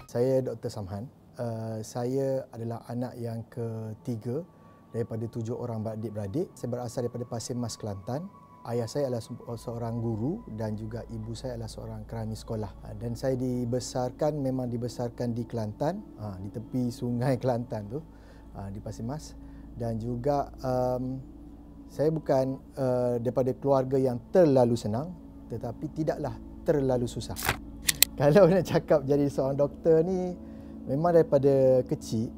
Saya Dr. Samhan. Saya adalah anak yang ketiga daripada 7 orang adik-beradik. Saya berasal daripada Pasir Mas, Kelantan. Ayah saya adalah seorang guru dan juga ibu saya adalah seorang kerani sekolah. Dan saya memang dibesarkan di Kelantan, di tepi sungai Kelantan tu, di Pasir Mas. Dan juga saya bukan daripada keluarga yang terlalu senang, tetapi tidaklah terlalu susah. Kalau nak cakap jadi seorang doktor ni, memang daripada kecil,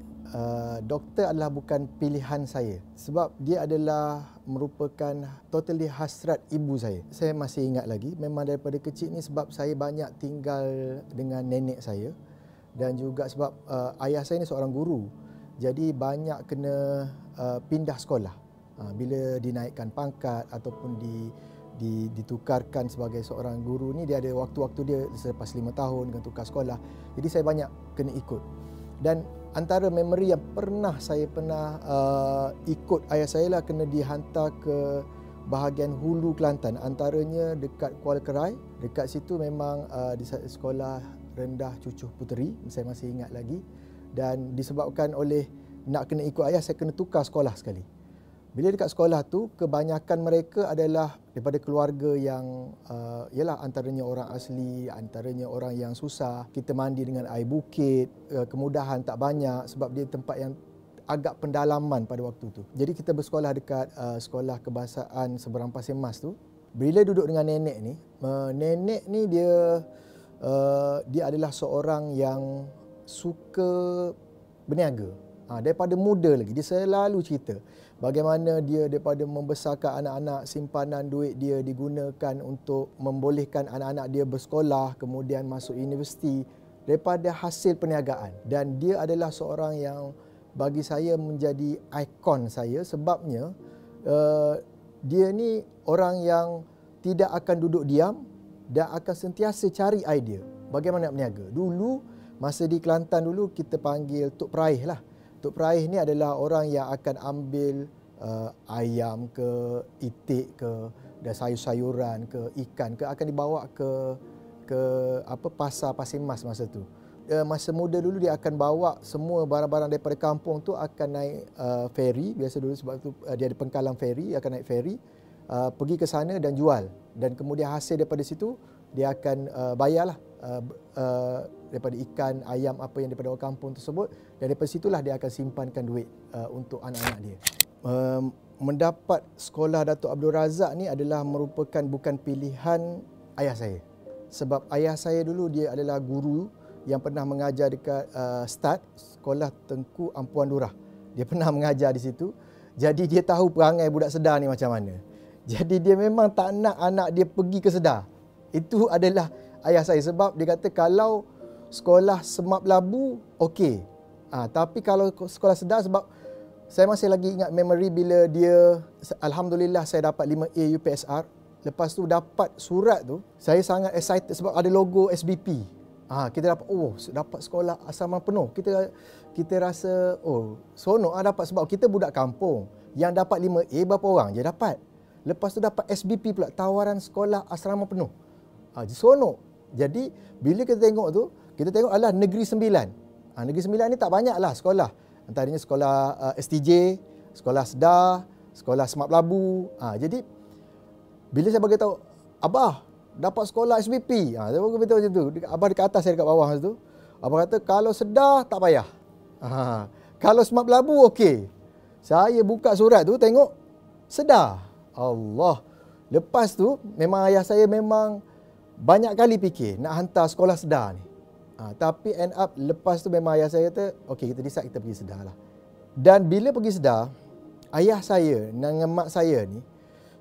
doktor adalah bukan pilihan saya. Sebab dia adalah merupakan totally hasrat ibu saya. Saya masih ingat lagi, memang daripada kecil ni sebab saya banyak tinggal dengan nenek saya. Dan juga sebab ayah saya ni seorang guru. Jadi banyak kena pindah sekolah. Bila dinaikkan pangkat ataupun ditukarkan sebagai seorang guru ni, dia ada waktu-waktu dia selepas 5 tahun dengan tukar sekolah. Jadi saya banyak kena ikut. Dan antara memori yang saya pernah ikut ayah saya lah, kena dihantar ke bahagian hulu Kelantan, antaranya dekat Kuala Kerai. Dekat situ memang di sekolah rendah Cucuh Puteri, saya masih ingat lagi. Dan disebabkan oleh nak kena ikut ayah, saya kena tukar sekolah sekali. Bila dekat sekolah tu, kebanyakan mereka adalah daripada keluarga yang ialah antaranya orang asli, antaranya orang yang susah. Kita mandi dengan air bukit, kemudahan tak banyak sebab dia tempat yang agak pendalaman pada waktu tu. Jadi kita bersekolah dekat sekolah kebahasaan seberang Pasir Mas tu. Bila duduk dengan nenek ni dia adalah seorang yang suka berniaga. Daripada muda lagi, dia selalu cerita bagaimana dia daripada membesarkan anak-anak, simpanan duit dia digunakan untuk membolehkan anak-anak dia bersekolah, kemudian masuk universiti daripada hasil perniagaan. Dan dia adalah seorang yang bagi saya menjadi ikon saya, sebabnya dia ni orang yang tidak akan duduk diam dan akan sentiasa cari idea bagaimana nak berniaga. Dulu, masa di Kelantan dulu, kita panggil Tok Peraih lah. Tok Peraih ni adalah orang yang akan ambil ayam ke, itik ke, dan sayur-sayuran ke, ikan ke, akan dibawa ke pasar Pasir Mas masa tu. Masa muda dulu dia akan bawa semua barang-barang daripada kampung tu, akan naik feri. Biasa dulu sebab tu dia ada pengkalang feri, akan naik feri, pergi ke sana dan jual. Dan kemudian hasil daripada situ dia akan bayarlah daripada ikan, ayam apa yang daripada orang kampung tersebut, dan daripada situlah dia akan simpankan duit untuk anak-anak dia. Mendapat sekolah Datuk Abdul Razak ni adalah merupakan bukan pilihan ayah saya. Sebab ayah saya dulu dia adalah guru yang pernah mengajar dekat STAD, Sekolah Tengku Ampuan Lurah. Dia pernah mengajar di situ. Jadi dia tahu perangai budak sedar ni macam mana. Jadi dia memang tak nak anak dia pergi ke sedar. Itu adalah ayah saya, sebab dia kata kalau sekolah Semak Labu okey. Tapi kalau sekolah sedar, sebab saya masih lagi ingat memori bila dia, alhamdulillah saya dapat 5A UPSR. Lepas tu dapat surat tu, saya sangat excited sebab ada logo SBP. Kita dapat sekolah asrama penuh. Kita rasa seronok dapat, sebab kita budak kampung. Yang dapat 5A berapa orang je dapat. Lepas tu dapat SBP pula, tawaran sekolah asrama penuh. Seronok. Jadi bila kita tengok tu, kita tengok adalah Negeri Sembilan. Negeri Sembilan ni tak banyak lah sekolah. Antaranya sekolah STJ, sekolah Sedar, sekolah Semak Labu. Jadi bila saya bagi tahu, Abah dapat sekolah SBP. Saya bagi tahu macam tu. Abah dekat atas, saya dekat bawah masa tu. Abah kata kalau Sedar tak payah. Kalau Semak Labu okey. Saya buka surat tu tengok Sedar. Allah. Lepas tu memang ayah saya memang banyak kali fikir nak hantar sekolah sedar ni. Tapi end up lepas tu memang ayah saya kata, okey kita decide kita pergi sedar lah. Dan bila pergi sedar, ayah saya dengan mak saya ni,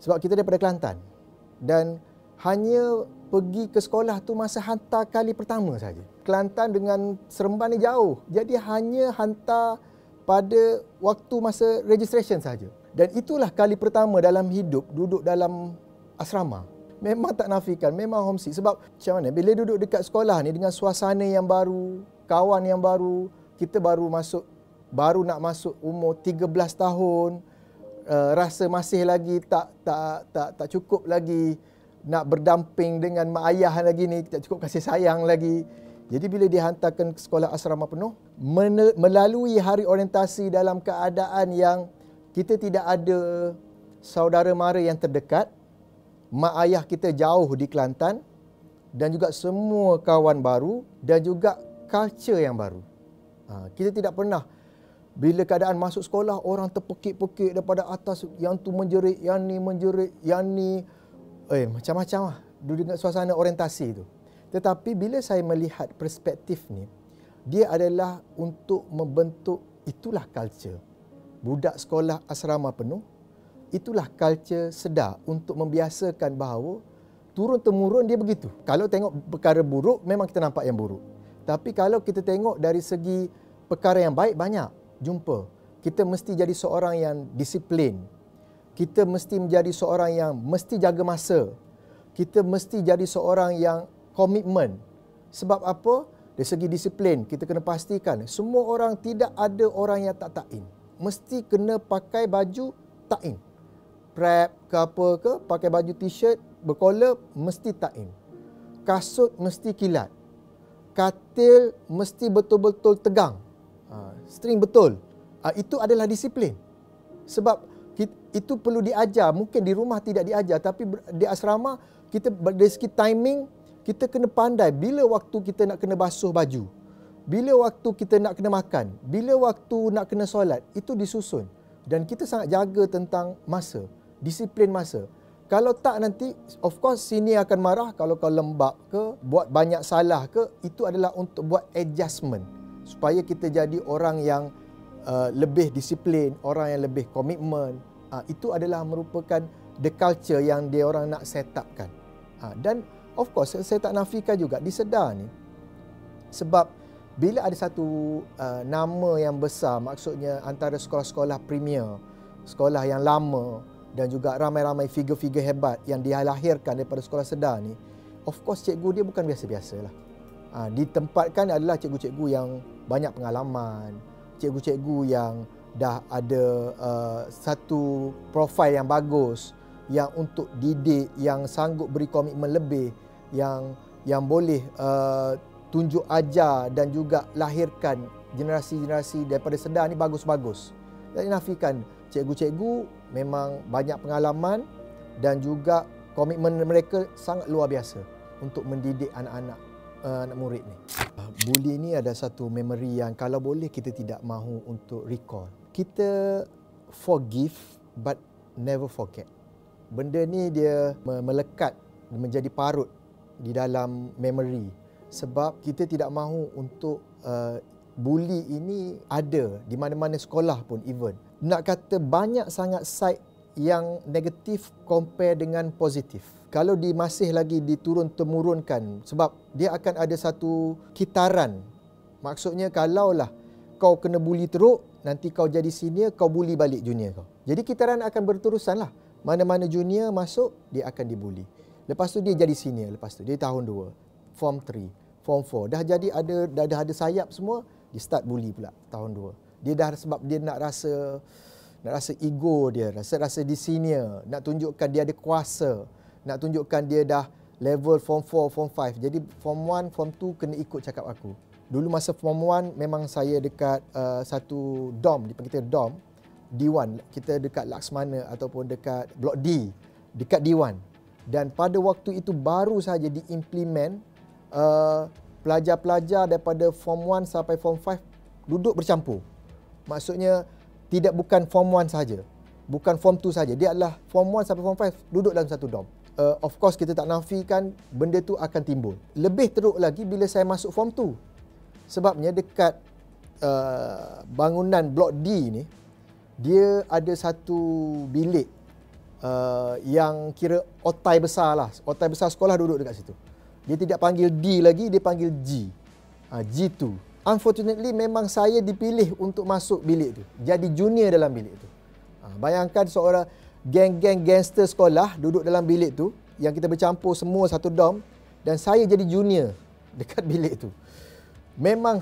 sebab kita daripada Kelantan, dan hanya pergi ke sekolah tu masa hantar kali pertama saja. Kelantan dengan Seremban ni jauh. Jadi hanya hantar pada waktu masa registration saja. Dan itulah kali pertama dalam hidup duduk dalam asrama. Memang tak nafikan, memang homesick. Sebab macam mana, bila duduk dekat sekolah ni dengan suasana yang baru, kawan yang baru, kita baru nak masuk umur 13 tahun, rasa masih lagi tak cukup lagi nak berdamping dengan mak ayah lagi ni, tak cukup kasih sayang lagi. Jadi bila dihantarkan ke sekolah asrama penuh, melalui hari orientasi dalam keadaan yang kita tidak ada saudara mara yang terdekat, mak ayah kita jauh di Kelantan, dan juga semua kawan baru dan juga culture yang baru. Kita tidak pernah, bila keadaan masuk sekolah, orang terpekik-pekik daripada atas, yang tu menjerit, yang ni menjerit, yang ni macam-macam lah dengan suasana orientasi tu. Tetapi bila saya melihat perspektif ni, dia adalah untuk membentuk, itulah culture. Budak sekolah asrama penuh, itulah culture sedar untuk membiasakan bahawa turun-temurun dia begitu. Kalau tengok perkara buruk, memang kita nampak yang buruk. Tapi kalau kita tengok dari segi perkara yang baik, banyak jumpa. Kita mesti jadi seorang yang disiplin. Kita mesti menjadi seorang yang mesti jaga masa. Kita mesti jadi seorang yang komitmen. Sebab apa? Dari segi disiplin, kita kena pastikan semua orang, tidak ada orang yang tak in. Mesti kena pakai baju in. Prep ke apa ke, pakai baju t-shirt, berkollar, mesti in. Kasut mesti kilat. Katil mesti betul-betul tegang. String betul. Itu adalah disiplin. Sebab itu perlu diajar. Mungkin di rumah tidak diajar, tapi di asrama kita dari segi timing, kita kena pandai bila waktu kita nak kena basuh baju, bila waktu kita nak kena makan, bila waktu nak kena solat, itu disusun. Dan kita sangat jaga tentang masa, disiplin masa. Kalau tak, nanti of course senior akan marah kalau kau lembab ke, buat banyak salah ke. Itu adalah untuk buat adjustment supaya kita jadi orang yang lebih disiplin, orang yang lebih komitmen. Itu adalah merupakan the culture yang dia orang nak set upkan. Dan of course saya tak nafikan juga di Sedar ni, sebab bila ada satu nama yang besar, maksudnya antara sekolah-sekolah premier, sekolah yang lama, dan juga ramai-ramai figure-figure hebat yang dilahirkan daripada sekolah Sedar ni, of course cikgu dia bukan biasa-biasalah. Ditempatkan adalah cikgu-cikgu yang banyak pengalaman, cikgu-cikgu yang dah ada satu profil yang bagus, yang untuk didik, yang sanggup beri komitmen lebih, yang boleh tunjuk ajar dan juga lahirkan generasi-generasi daripada Sedar ni bagus-bagus. Dan dinafikan, cikgu-cikgu memang banyak pengalaman dan juga komitmen mereka sangat luar biasa untuk mendidik anak-anak murid ni. Bully ni ada satu memory yang kalau boleh kita tidak mahu untuk recall. Kita forgive but never forget. Benda ni dia melekat, menjadi parut di dalam memory, sebab kita tidak mahu untuk bully ini ada di mana-mana sekolah pun. Even nak kata banyak sangat side yang negatif compare dengan positif. Kalau masih lagi diturun-temurunkan, sebab dia akan ada satu kitaran. Maksudnya kalaulah kau kena bully teruk, nanti kau jadi senior, kau bully balik junior kau. Jadi kitaran akan berterusan lah. Mana-mana junior masuk, dia akan dibully. Lepas tu dia jadi senior, lepas tu dia tahun 2, form 3, form 4. Dah jadi dah ada sayap semua, dia start bully pula tahun 2. Dia dah, sebab dia nak rasa ego dia, rasa di senior, nak tunjukkan dia ada kuasa, nak tunjukkan dia dah level form 4, form 5. Jadi form 1, form 2 kena ikut cakap aku. Dulu masa form 1 memang saya dekat satu dorm, dipanggil dorm D1. Kita dekat Laksmana ataupun dekat Blok D, dekat D1. Dan pada waktu itu baru saja diimplement, pelajar-pelajar daripada form 1 sampai form 5 duduk bercampur. Maksudnya bukan form 1 saja, bukan form 2 saja. Dia adalah form 1 sampai form 5 duduk dalam satu dorm. Of course kita tak nafikan benda tu akan timbul. Lebih teruk lagi bila saya masuk form 2. Sebabnya dekat bangunan Blok D ni, dia ada satu bilik yang kira otai besar lah. Otai besar sekolah duduk dekat situ. Dia tidak panggil D lagi, dia panggil G. G2. Unfortunately memang saya dipilih untuk masuk bilik tu. Jadi junior dalam bilik tu. Bayangkan seorang geng-geng gangster sekolah duduk dalam bilik tu, yang kita bercampur semua satu dorm, dan saya jadi junior dekat bilik tu. Memang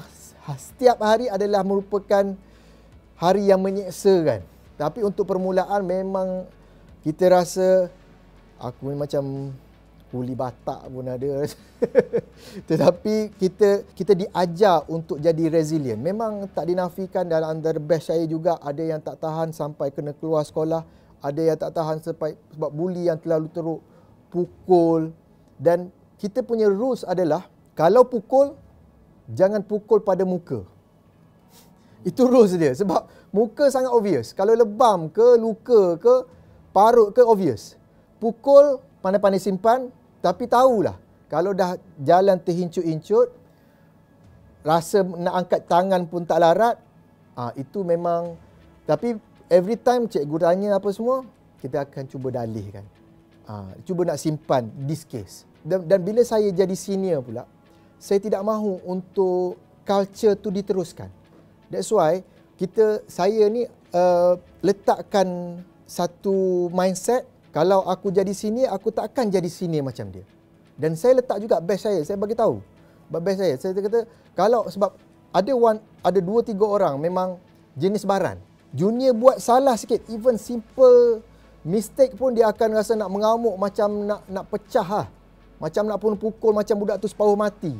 setiap hari adalah merupakan hari yang menyeksakan. Tapi untuk permulaan memang kita rasa aku ni macam kuli batak pun ada. Tetapi kita diajar untuk jadi resilient. Memang tak dinafikan dalam antara batch saya juga ada yang tak tahan sampai kena keluar sekolah, ada yang tak tahan sebab buli yang terlalu teruk, pukul. Dan kita punya rules adalah kalau pukul, jangan pukul pada muka. Itu rules dia. Sebab muka sangat obvious. Kalau lebam ke, luka ke, parut ke, obvious. Pukul, pandai-pandai simpan, tapi tahulah. Kalau dah jalan terhincut-hincut, rasa nak angkat tangan pun tak larat, itu memang. Tapi every time cikgu tanya apa semua, kita akan cuba dalihkan. Cuba nak simpan this case. Dan bila saya jadi senior pula, saya tidak mahu untuk culture tu diteruskan. That's why saya ni letakkan satu mindset, kalau aku jadi senior, aku tak akan jadi senior macam dia. Dan saya letak juga batch saya bagi tahu. Batch saya kata, sebab ada 2-3 orang memang jenis baran. Junior buat salah sikit, even simple mistake pun dia akan rasa nak mengamuk, macam nak pecah macam nak pukul, macam budak tu separuh mati.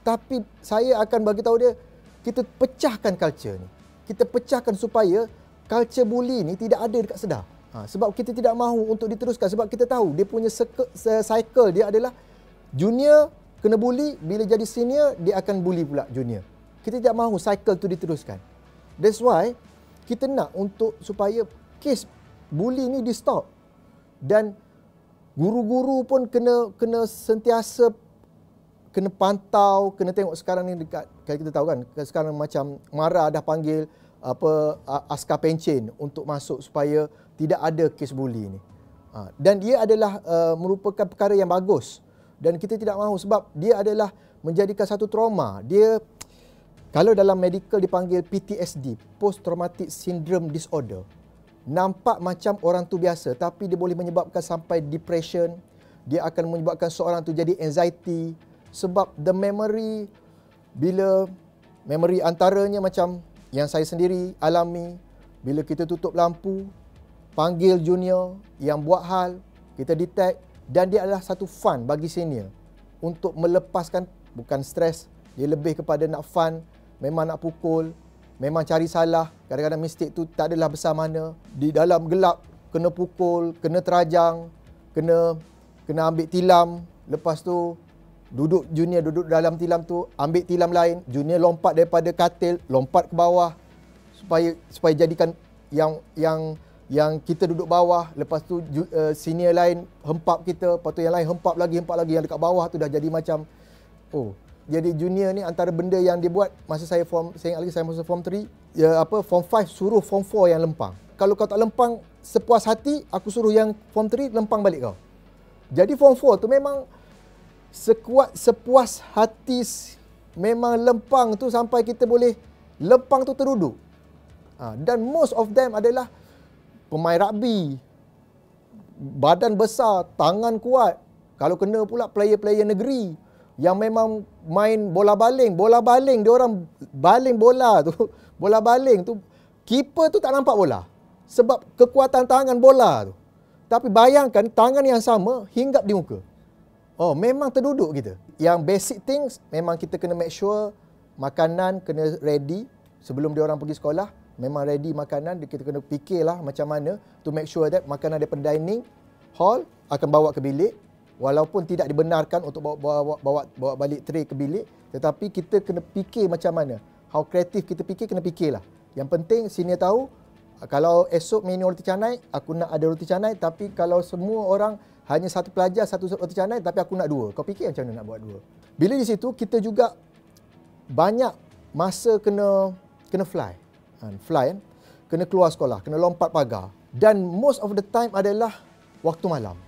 Tapi saya akan bagi tahu dia, kita pecahkan culture ni. Kita pecahkan supaya culture bully ni tidak ada dekat Sedar. Sebab kita tidak mahu untuk diteruskan. Sebab kita tahu dia punya cycle dia adalah junior kena bully, bila jadi senior dia akan bully pula junior. Kita tidak mahu cycle tu diteruskan. That's why kita nak untuk supaya kes bully ni di stop. Dan guru-guru pun kena sentiasa kena pantau, kena tengok sekarang ni dekat, kita tahu kan, sekarang macam MARA dah panggil askar pencen untuk masuk supaya tidak ada kes bully ni. Dan dia adalah merupakan perkara yang bagus. Dan kita tidak mahu sebab dia adalah menjadikan satu trauma. Dia, kalau dalam medical dipanggil PTSD, Post Traumatic Syndrome Disorder. Nampak macam orang tu biasa, tapi dia boleh menyebabkan sampai depression. Dia akan menyebabkan seorang tu jadi anxiety. Sebab the memory, bila memory antaranya macam yang saya sendiri alami, bila kita tutup lampu, panggil junior yang buat hal, kita detect, dan dia adalah satu fun bagi senior untuk melepaskan, bukan stres, dia lebih kepada nak fun, memang nak pukul, memang cari salah. Kadang-kadang mistake tu tak adalah besar mana, di dalam gelap kena pukul, kena terajang, kena ambil tilam, lepas tu junior duduk dalam tilam tu, ambil tilam lain, junior lompat daripada katil, lompat ke bawah supaya jadikan yang kita duduk bawah, lepas tu senior lain hempap kita, lepas tu yang lain hempap lagi, yang dekat bawah tu dah jadi macam jadi junior ni antara benda yang dia buat masa saya ingat lagi saya masa form 3, form 5 suruh form 4 yang lempang. Kalau kau tak lempang sepuas hati, aku suruh yang form 3 lempang balik kau. Jadi form 4 tu memang sepuas hati, memang lempang tu sampai kita boleh lempang tu terduduk. Dan most of them adalah pemain rugby, badan besar, tangan kuat. Kalau kena pula player-player negeri yang memang main bola baling dia orang baling bola tu, keeper tu tak nampak bola sebab kekuatan tangan bola tu. Tapi bayangkan tangan yang sama hinggap di muka. Memang terduduk kita. Yang basic things memang kita kena make sure makanan kena ready sebelum dia orang pergi sekolah. Memang ready makanan, kita kena fikirlah macam mana to make sure that makanan daripada dining hall akan bawa ke bilik. Walaupun tidak dibenarkan untuk bawa balik tray ke bilik, tetapi kita kena fikir macam mana. How kreatif kita fikir, kena fikirlah. Yang penting senior tahu, kalau esok menu roti canai, aku nak ada roti canai, tapi kalau semua orang hanya satu pelajar, satu roti canai, tapi aku nak 2. Kau fikir macam mana nak buat 2. Bila di situ, kita juga banyak masa kena fly. Kan? Kena keluar sekolah, kena lompat pagar. Dan most of the time adalah waktu malam.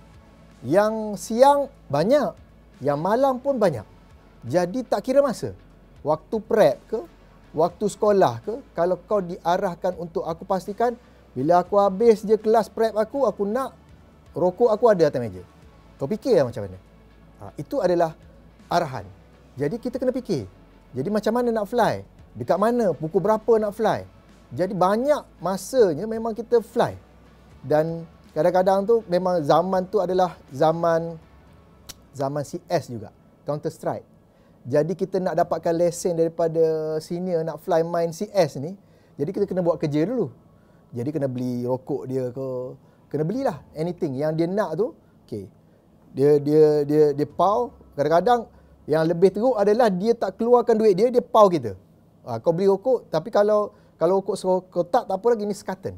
Yang siang banyak, yang malam pun banyak. Jadi tak kira masa. Waktu prep ke, waktu sekolah ke, kalau kau diarahkan untuk, aku pastikan bila aku habis je kelas prep aku nak rokok aku ada atas meja. Kau fikir lah macam mana. Itu adalah arahan. Jadi kita kena fikir. Jadi macam mana nak fly? Dekat mana? Pukul berapa nak fly? Jadi banyak masanya memang kita fly. Dan kadang-kadang tu memang zaman tu adalah zaman zaman CS juga, Counter Strike. Jadi kita nak dapatkan lesen daripada senior nak fly main CS ni, jadi kita kena buat kerja dulu. Jadi kena beli rokok dia ke, kena belilah anything yang dia nak tu. Okey. Dia pau. Kadang-kadang yang lebih teruk adalah dia tak keluarkan duit dia, dia pau kita. Kau beli rokok, tapi kalau rokok sekotak tak apa lagi, ni sekaten.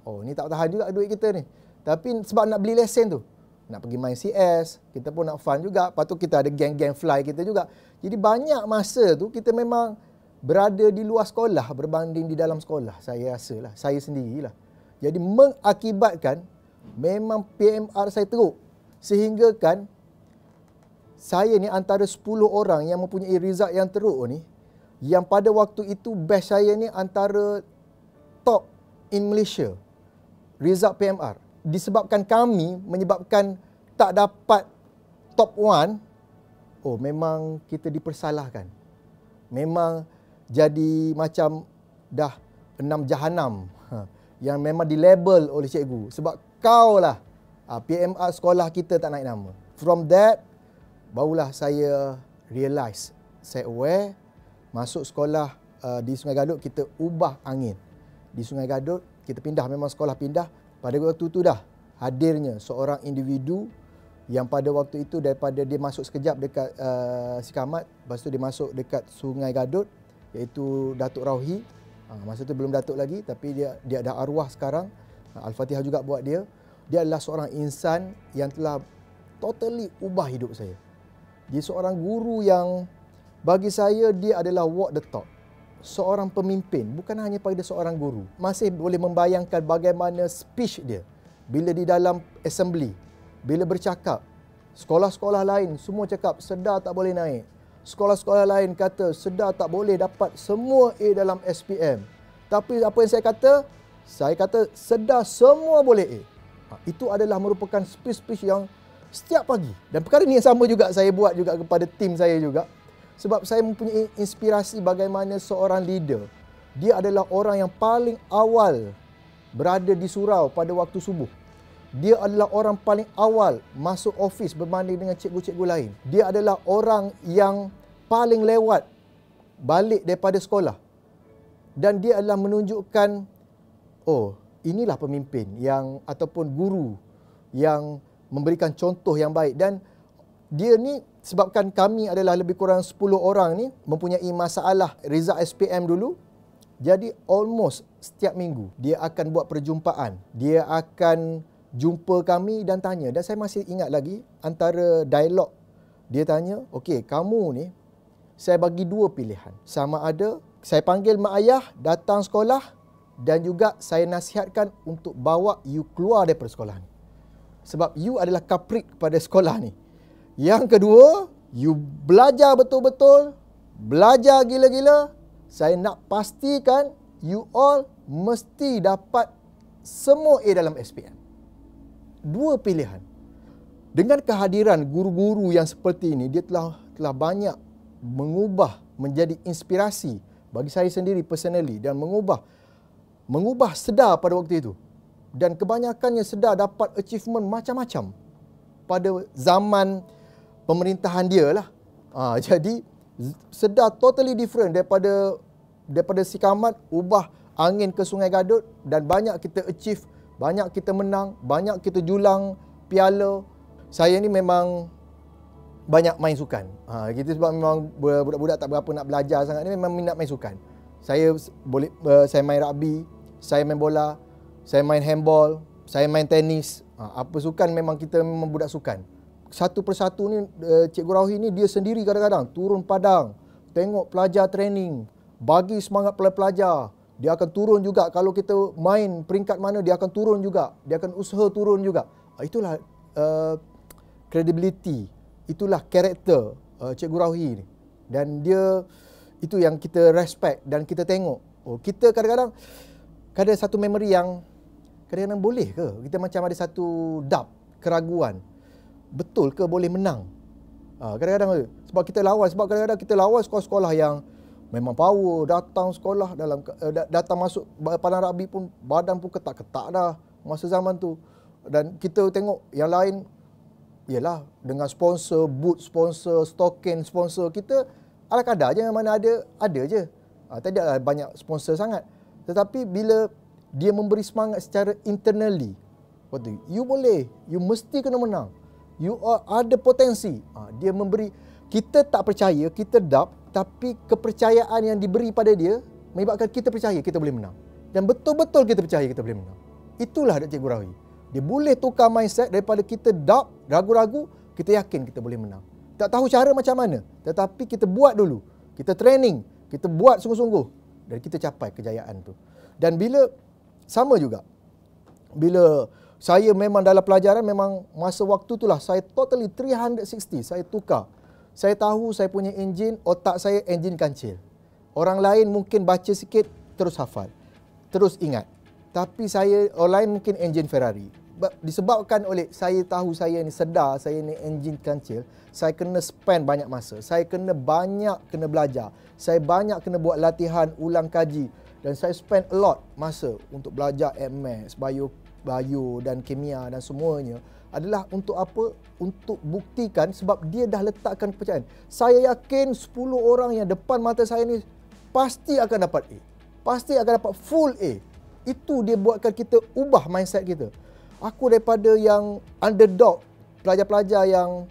Oh, ni tak tahan juga duit kita ni. Tapi sebab nak beli lesen tu, nak pergi main CS, kita pun nak fun juga. Lepas tu kita ada geng-geng fly kita juga. Jadi banyak masa tu kita memang berada di luar sekolah berbanding di dalam sekolah. Saya rasalah, saya sendirilah. Jadi mengakibatkan memang PMR saya teruk. Sehingga kan saya ni antara 10 orang yang mempunyai result yang teruk ni, yang pada waktu itu batch saya ni antara top in Malaysia result PMR. Disebabkan kami menyebabkan tak dapat top 1, oh memang kita dipersalahkan. Memang jadi macam dah 6 jahanam yang memang dilabel oleh cikgu. Sebab kau lah PMR sekolah kita tak naik nama. From that, barulah saya realise, saya aware, masuk sekolah di Sungai Gadut, kita ubah angin. Di Sungai Gadut, kita pindah, memang sekolah pindah. Pada waktu itu dah hadirnya seorang individu yang pada waktu itu daripada dia masuk sekejap dekat Sikamat, lepas tu dia masuk dekat Sungai Gadut, iaitu Datuk Rauhi. Masa tu belum Datuk lagi, tapi dia dah arwah sekarang. Al-Fatihah juga buat dia. Dia adalah seorang insan yang telah totally ubah hidup saya. Dia seorang guru yang bagi saya dia adalah walk the talk. Seorang pemimpin, bukan hanya pada seorang guru. Masih boleh membayangkan bagaimana speech dia bila di dalam assembly, bila bercakap. Sekolah-sekolah lain semua cakap sedar tak boleh naik. Sekolah-sekolah lain kata sedar tak boleh dapat semua A dalam SPM. Tapi apa yang saya kata? Saya kata sedar semua boleh A. Itu adalah merupakan speech-speech yang setiap pagi. Dan perkara ini yang sama juga saya buat juga kepada tim saya juga. Sebab saya mempunyai inspirasi bagaimana seorang leader. Dia adalah orang yang paling awal berada di surau pada waktu subuh. Dia adalah orang paling awal masuk office berbanding dengan cikgu-cikgu lain. Dia adalah orang yang paling lewat balik daripada sekolah. Dan dia adalah menunjukkan, oh, inilah pemimpin yang ataupun guru yang memberikan contoh yang baik. Dan dia ni, sebabkan kami adalah lebih kurang 10 orang ni mempunyai masalah result SPM dulu. Jadi almost setiap minggu dia akan buat perjumpaan. Dia akan jumpa kami dan tanya. Dan saya masih ingat lagi antara dialog. Dia tanya, okey, kamu ni saya bagi 2 pilihan. Sama ada saya panggil mak ayah datang sekolah, dan juga saya nasihatkan untuk bawa you keluar daripada sekolah ni. Sebab you adalah culprit kepada sekolah ni. Yang kedua, you belajar betul-betul, belajar gila-gila. Saya nak pastikan you all mesti dapat semua A dalam SPM. 2 pilihan. Dengan kehadiran guru-guru yang seperti ini, dia telah banyak mengubah menjadi inspirasi bagi saya sendiri personally, dan mengubah sedar pada waktu itu. Dan kebanyakannya sedar dapat achievement macam-macam pada zaman pemerintahan dia lah. Jadi sedar totally different daripada Sikamat, ubah angin ke Sungai Gadut, dan banyak kita achieve, banyak kita menang, banyak kita julang piala. Saya ni memang banyak main sukan. Kita sebab memang budak-budak tak berapa nak belajar sangat ni, memang minat main sukan. Saya main rugby, saya main bola, saya main handball, saya main tenis. Apa sukan memang kita memang budak sukan. Satu persatu ni Cikgu Rauhi ni dia sendiri kadang-kadang turun padang, tengok pelajar training, bagi semangat pelajar. Dia akan turun juga kalau kita main peringkat mana, dia akan turun juga. Dia akan usaha turun juga. Itulah credibility, itulah karakter Cikgu Rauhi ni. Dan dia, itu yang kita respect dan kita tengok. Kita kadang-kadang ada satu memory yang kadang-kadang boleh ke? Kita macam ada satu doubt, keraguan. Betul ke boleh menang? Kadang-kadang sebab kita lawan, kadang-kadang kita lawan sekolah-sekolah yang memang power, datang sekolah datang masuk padang rugby pun badan pun ketak-ketak dah masa zaman tu. Dan kita tengok yang lain ialah dengan sponsor, boot sponsor, token sponsor, kita ala kadar je, mana ada je. Tak ada banyak sponsor sangat. Tetapi bila dia memberi semangat secara internally, you boleh, you mesti kena menang. You ada potensi. Dia memberi, kita tak percaya, kita doubt, tapi kepercayaan yang diberi pada dia menyebabkan kita percaya kita boleh menang. Dan betul-betul kita percaya kita boleh menang. Itulah Cikgu Rawi. Dia boleh tukar mindset daripada kita doubt, ragu-ragu, kita yakin kita boleh menang. Tak tahu cara macam mana, tetapi kita buat dulu. Kita training, kita buat sungguh-sungguh dan kita capai kejayaan tu. Dan bila sama juga, bila saya memang dalam pelajaran, memang masa waktu itulah saya totally 360, saya tukar. Saya tahu saya punya enjin, otak saya enjin kancil. Orang lain mungkin baca sikit, terus hafal, terus ingat. Tapi saya, orang lain mungkin enjin Ferrari. Disebabkan oleh saya tahu saya ni sedar, saya ni enjin kancil, saya kena spend banyak masa. Saya kena belajar. Saya banyak kena buat latihan, ulang kaji. Dan saya spend a lot masa untuk belajar maths, bio dan kimia dan semuanya. Adalah untuk apa? Untuk buktikan, sebab dia dah letakkan kepercayaan. Saya yakin 10 orang yang depan mata saya ni pasti akan dapat A. Pasti akan dapat full A. Itu dia buatkan kita ubah mindset kita. Aku daripada yang underdog, pelajar-pelajar yang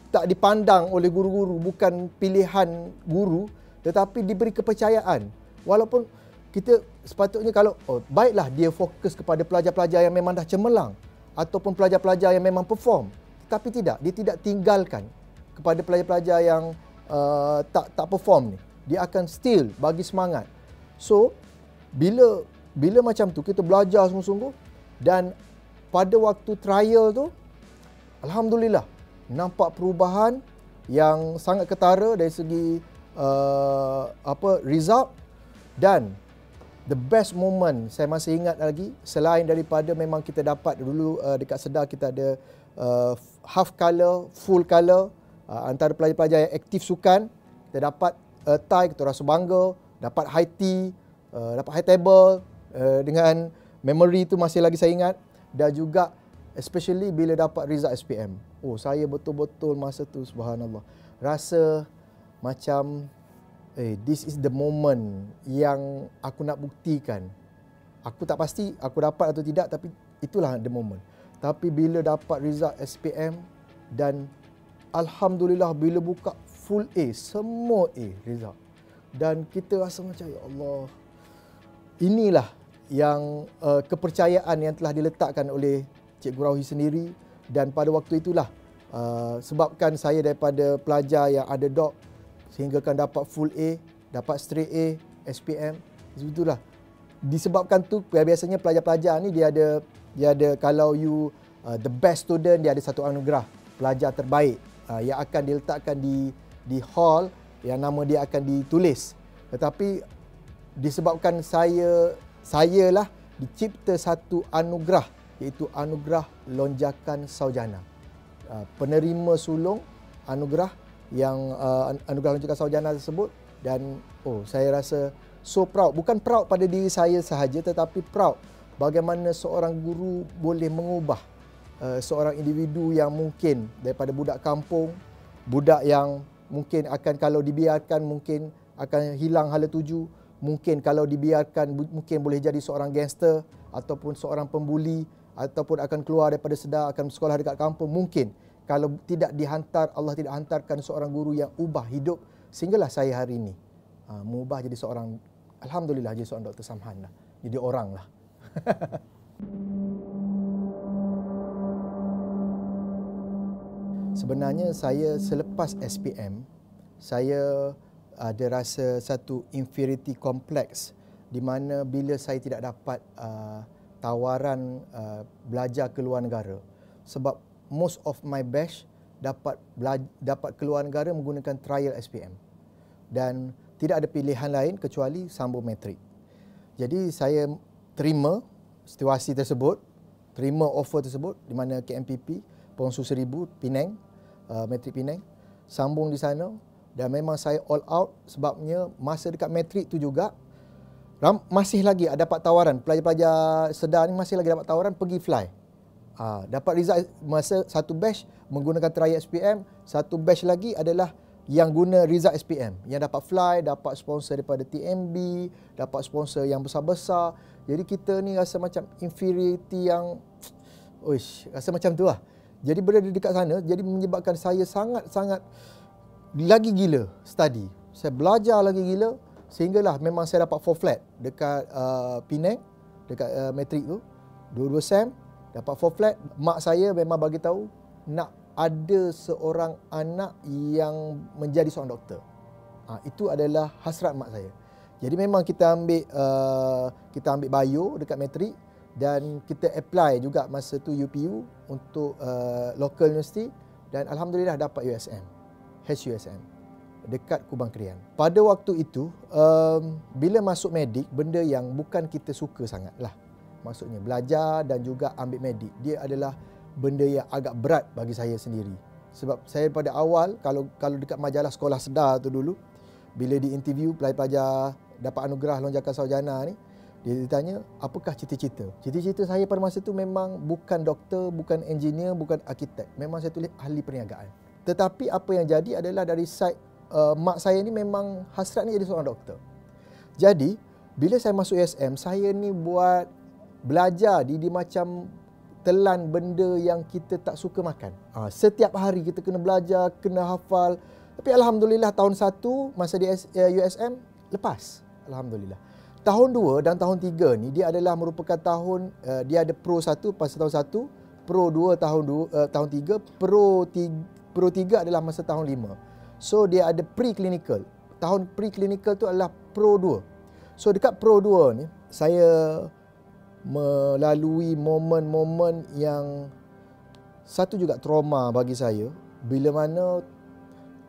tak dipandang oleh guru-guru, bukan pilihan guru, tetapi diberi kepercayaan. Walaupun kita sepatutnya kalau, baiklah dia fokus kepada pelajar-pelajar yang memang dah cemerlang ataupun pelajar-pelajar yang memang perform. Tapi tidak, dia tidak tinggalkan kepada pelajar-pelajar yang tak perform ni. Dia akan still bagi semangat. So, bila macam tu kita belajar sungguh-sungguh, dan pada waktu trial tu, alhamdulillah nampak perubahan yang sangat ketara dari segi result. Dan the best moment saya masih ingat lagi, selain daripada memang kita dapat dulu dekat Sedar kita ada half colour, full colour, antara pelajar-pelajar yang aktif sukan, kita dapat tie, kita rasa bangga, dapat high tea, dapat high table, dengan memory tu masih lagi saya ingat. Dan juga especially bila dapat result SPM. Saya betul-betul masa tu, subhanallah, rasa macam this is the moment yang aku nak buktikan. Aku tak pasti aku dapat atau tidak, tapi itulah the moment. Tapi bila dapat result SPM dan alhamdulillah bila buka full A, semua A result, dan kita rasa macam, ya Allah, inilah yang kepercayaan yang telah diletakkan oleh Cikgu Rauhi sendiri. Dan pada waktu itulah sebabkan saya daripada pelajar yang ada dog sehinggakan dapat full A, dapat straight A, SPM. Itulah disebabkan tu biasanya pelajar-pelajar ni dia ada kalau you the best student, dia ada satu anugerah pelajar terbaik yang akan diletakkan di hall yang nama dia akan ditulis. Tetapi disebabkan saya lah dicipta satu anugerah, iaitu anugerah lonjakan Saujana. Penerima sulung anugerah yang anugerah lonjakan Saujana tersebut. Dan saya rasa so proud. Bukan proud pada diri saya sahaja, tetapi proud bagaimana seorang guru boleh mengubah seorang individu yang mungkin daripada budak kampung, budak yang mungkin akan kalau dibiarkan mungkin akan hilang hala tuju. Mungkin kalau dibiarkan mungkin boleh jadi seorang gangster ataupun seorang pembuli, ataupun akan keluar daripada Sedar, akan sekolah dekat kampung. Mungkin kalau tidak dihantar, Allah tidak hantarkan seorang guru yang ubah hidup, sehinggalah saya hari ini mengubah jadi seorang, alhamdulillah, jadi seorang Dr. Samhan lah. Jadi orang lah. Sebenarnya saya selepas SPM, saya ada rasa satu inferiority complex, di mana bila saya tidak dapat tawaran belajar ke luar negara, sebab most of my batch dapat ke luar negara menggunakan trial SPM dan tidak ada pilihan lain kecuali sambung matrik. Jadi saya terima situasi tersebut, terima offer tersebut, di mana KMPP Pongsu 1000 Penang, matrik Penang, sambung di sana. Dan memang saya all out, sebabnya masa dekat matrik tu juga masih lagi dapat tawaran. Pelajar-pelajar Sedar ni masih lagi dapat tawaran pergi fly. Dapat result masa satu batch menggunakan trial SPM, satu batch lagi adalah yang guna result SPM, yang dapat fly, dapat sponsor daripada TMB, dapat sponsor yang besar-besar. Jadi kita ni rasa macam inferiority yang rasa macam tu lah. Jadi berada dekat sana, jadi menyebabkan saya sangat-sangat lagi gila study. Saya belajar lagi gila sehinggalah memang saya dapat 4 flat dekat Penang, dekat matrik tu. 2 SEM, dapat 4 flat. Mak saya memang bagi tahu nak ada seorang anak yang menjadi seorang doktor. Itu adalah hasrat mak saya. Jadi memang kita ambil bio dekat matrik dan kita apply juga masa tu UPU untuk local university dan alhamdulillah dapat USM, HUSM dekat Kubang Krian. Pada waktu itu bila masuk medik, benda yang bukan kita suka sangat lah. Maksudnya belajar dan juga ambil medik, dia adalah benda yang agak berat bagi saya sendiri. Sebab saya pada awal, kalau dekat majalah Sekolah Sedar tu dulu, bila di interview pelajar-pelajar dapat anugerah lonjakan sarjana ni, dia ditanya, apakah cita-cita? Cita-cita saya pada masa tu memang bukan doktor, bukan engineer, bukan arkitek. Memang saya tulis ahli perniagaan. Tetapi apa yang jadi adalah dari side mak saya ni memang hasrat ni jadi seorang doktor. Jadi, bila saya masuk USM, saya ni belajar di macam telan benda yang kita tak suka makan. Setiap hari kita kena belajar, kena hafal. Tapi alhamdulillah tahun 1 masa di USM lepas. Alhamdulillah. Tahun 2 dan tahun 3 ni dia adalah merupakan tahun dia ada Pro 1 masa tahun 1, Pro 2 tahun 3, Pro 3 adalah masa tahun 5. So dia ada pre-clinical. Tahun pre-clinical tu adalah Pro 2. So dekat Pro 2 ni saya melalui momen-momen yang satu juga trauma bagi saya, bila mana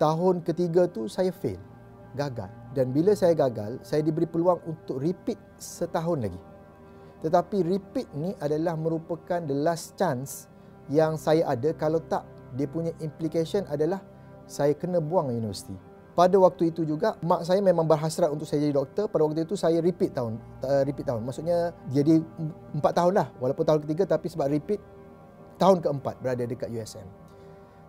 tahun ketiga tu saya fail, gagal. Dan bila saya gagal, saya diberi peluang untuk repeat setahun lagi. Tetapi repeat ni adalah merupakan the last chance yang saya ada. Kalau tak, dia punya implication adalah saya kena buang universiti. Pada waktu itu juga, mak saya memang berhasrat untuk saya jadi doktor. Pada waktu itu saya repeat tahun. Maksudnya jadi 4 tahun lah. Walaupun tahun ketiga, tapi sebab repeat, tahun keempat berada dekat USM.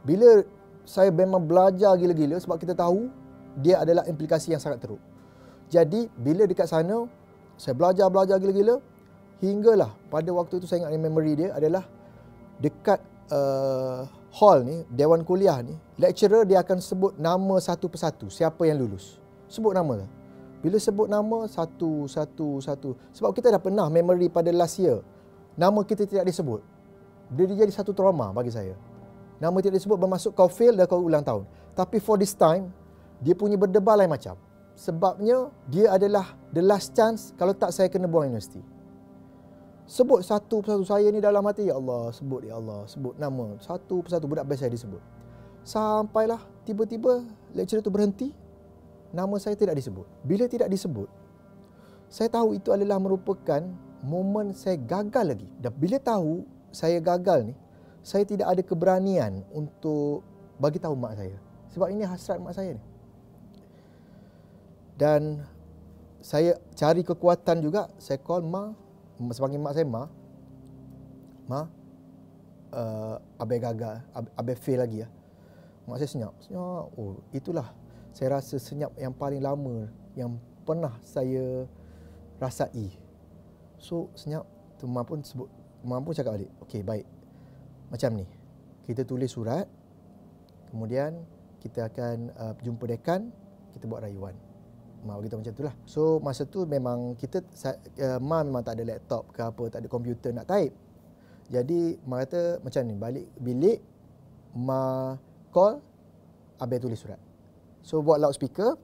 Bila saya memang belajar gila-gila sebab kita tahu dia adalah implikasi yang sangat teruk. Jadi bila dekat sana, saya belajar gila-gila hinggalah pada waktu itu saya ingat memory dia adalah dekat hall ni, dewan kuliah ni, lecturer dia akan sebut nama satu persatu siapa yang lulus. Sebut nama. Bila sebut nama satu. Sebab kita dah pernah memory pada last year, nama kita tidak disebut. Dia jadi satu trauma bagi saya. Nama tidak disebut bermaksud kau fail dan kau ulang tahun. Tapi for this time, dia punya berdebar lain macam. Sebabnya dia adalah the last chance, kalau tak saya kena buang universiti. Sebut satu persatu, saya ni dalam hati, ya Allah, sebut nama satu persatu budak best saya disebut. Sampailah tiba-tiba lecturer tu berhenti, nama saya tidak disebut. Bila tidak disebut, saya tahu itu adalah merupakan momen saya gagal lagi. Dan bila tahu saya gagal ni, saya tidak ada keberanian untuk bagi tahu mak saya. Sebab ini hasrat mak saya ni. Dan saya cari kekuatan juga, saya call sepanggil mak saya, Abai gagal, Abai fail lagi ya. Mak saya senyap. Oh, itulah saya rasa senyap yang paling lama yang pernah saya rasai. So senyap tu mak pun cakap balik, okey baik, macam ni, kita tulis surat, kemudian kita akan jumpa dekan, kita buat rayuan. Mak beritahu macam itulah. So masa tu memang Mak memang tak ada laptop ke apa, tak ada komputer nak type. Jadi Mak kata macam ni, balik bilik, Mak call, Abai tulis surat. So buat loudspeaker,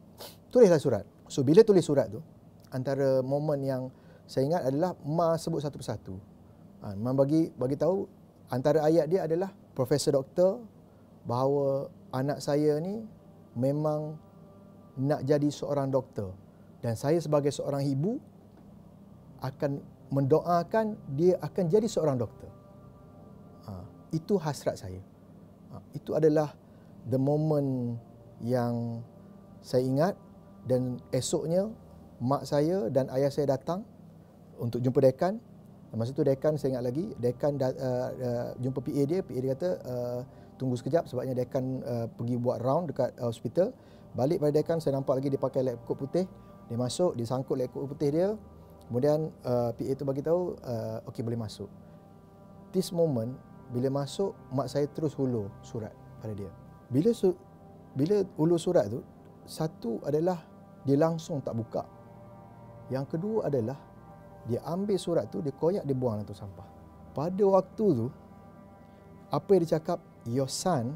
tulislah surat. So bila tulis surat tu, antara momen yang saya ingat adalah Mak sebut satu persatu. Mak bagi tahu antara ayat dia adalah Profesor Doktor, bahawa anak saya ni memang nak jadi seorang doktor dan saya sebagai seorang ibu akan mendoakan dia akan jadi seorang doktor. Itu hasrat saya. Itu adalah the moment yang saya ingat. Dan esoknya mak saya dan ayah saya datang untuk jumpa dekan Masa tu dekan, saya ingat lagi, dekan jumpa PA dia kata tunggu sekejap sebabnya dekan pergi buat round dekat hospital. Balik pada dekan, saya nampak lagi dia pakai lab coat putih. Dia masuk, dia sangkut lab coat putih dia. Kemudian PA tu bagi tahu, okey boleh masuk. This moment, bila masuk, mak saya terus hulur surat pada dia. Bila hulur surat tu, satu adalah dia langsung tak buka. Yang kedua adalah dia ambil surat tu, dia koyak, dia buang dalam tong sampah. Pada waktu tu, apa yang dia cakap, your son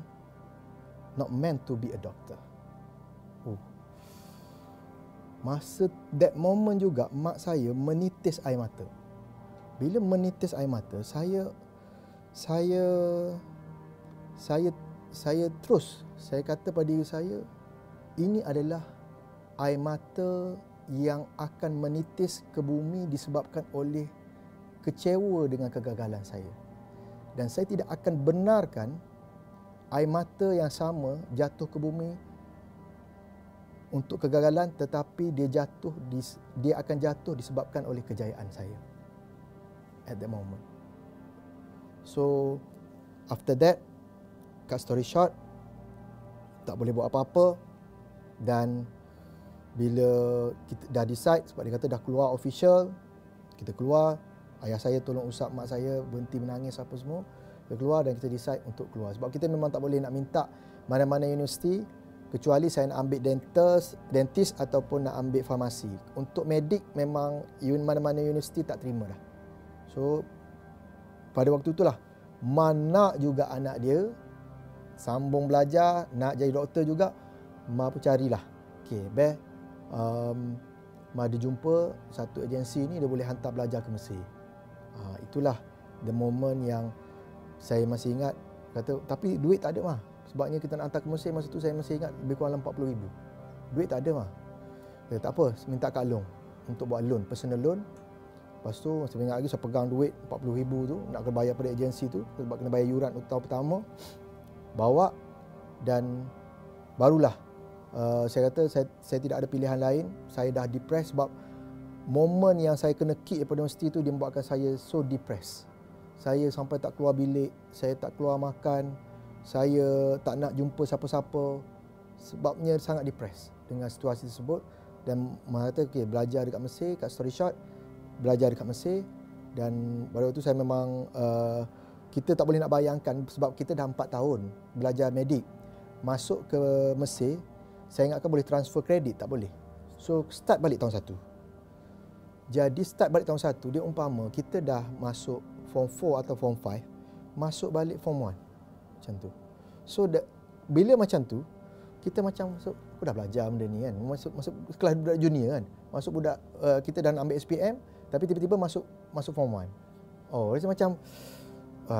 not meant to be a doctor. Masa that moment juga, mak saya menitis air mata. Bila menitis air mata, saya kata pada diri saya, ini adalah air mata yang akan menitis ke bumi disebabkan oleh kecewa dengan kegagalan saya. Dan saya tidak akan benarkan air mata yang sama jatuh ke bumi untuk kegagalan, tetapi dia akan jatuh disebabkan oleh kejayaan saya at that moment. So after that, cut story short, tak boleh buat apa-apa. Dan bila kita dah decide, sebab dia kata dah keluar official, kita keluar, ayah saya tolong usap mak saya berhenti menangis apa semua, kita keluar dan kita decide untuk keluar. Sebab kita memang tak boleh nak minta mana-mana universiti, kecuali saya nak ambil dentist ataupun nak ambil farmasi. Untuk medik memang mana-mana universiti tak terima dah. So pada waktu itulah, mana juga anak dia sambung belajar, nak jadi doktor juga, mak pun carilah. Okey, mak ada jumpa satu agensi ni, dia boleh hantar belajar ke Mesir. Itulah the moment yang saya masih ingat. Kata, tapi duit tak ada mah. Sebabnya kita nak hantar ke Mesir, masa tu saya masih ingat lebih kurang dalam 40,000. Duit tak ada mah. Kata, tak apa, minta Kak Long untuk buat loan, personal loan. Lepas tu, saya ingat lagi, saya pegang duit 40,000 tu, nak kena bayar pada agensi tu, sebab kena bayar yuran untuk tahun pertama. Bawa, dan barulah saya kata saya tidak ada pilihan lain. Saya dah depressed sebab momen yang saya kena kick daripada universiti tu, dia membuatkan saya so depressed. Saya sampai tak keluar bilik, saya tak keluar makan, saya tak nak jumpa siapa-siapa sebabnya sangat depressed dengan situasi tersebut. Dan kata okay, belajar dekat Mesir, cut story short, belajar dekat Mesir. Dan pada waktu tu saya memang kita tak boleh nak bayangkan sebab kita dah 4 tahun belajar medik. Masuk ke Mesir, saya ingatkan boleh transfer kredit, tak boleh. So start balik tahun 1. Jadi start balik tahun 1, dia umpama kita dah masuk form 4 atau form 5, masuk balik form 1. Macam tu. So bila macam tu, kita macam aku dah belajar benda ni kan. Masuk kelas budak junior kan. Masuk budak kita dah nak ambil SPM, tapi tiba-tiba masuk form 1. Oh, rasa macam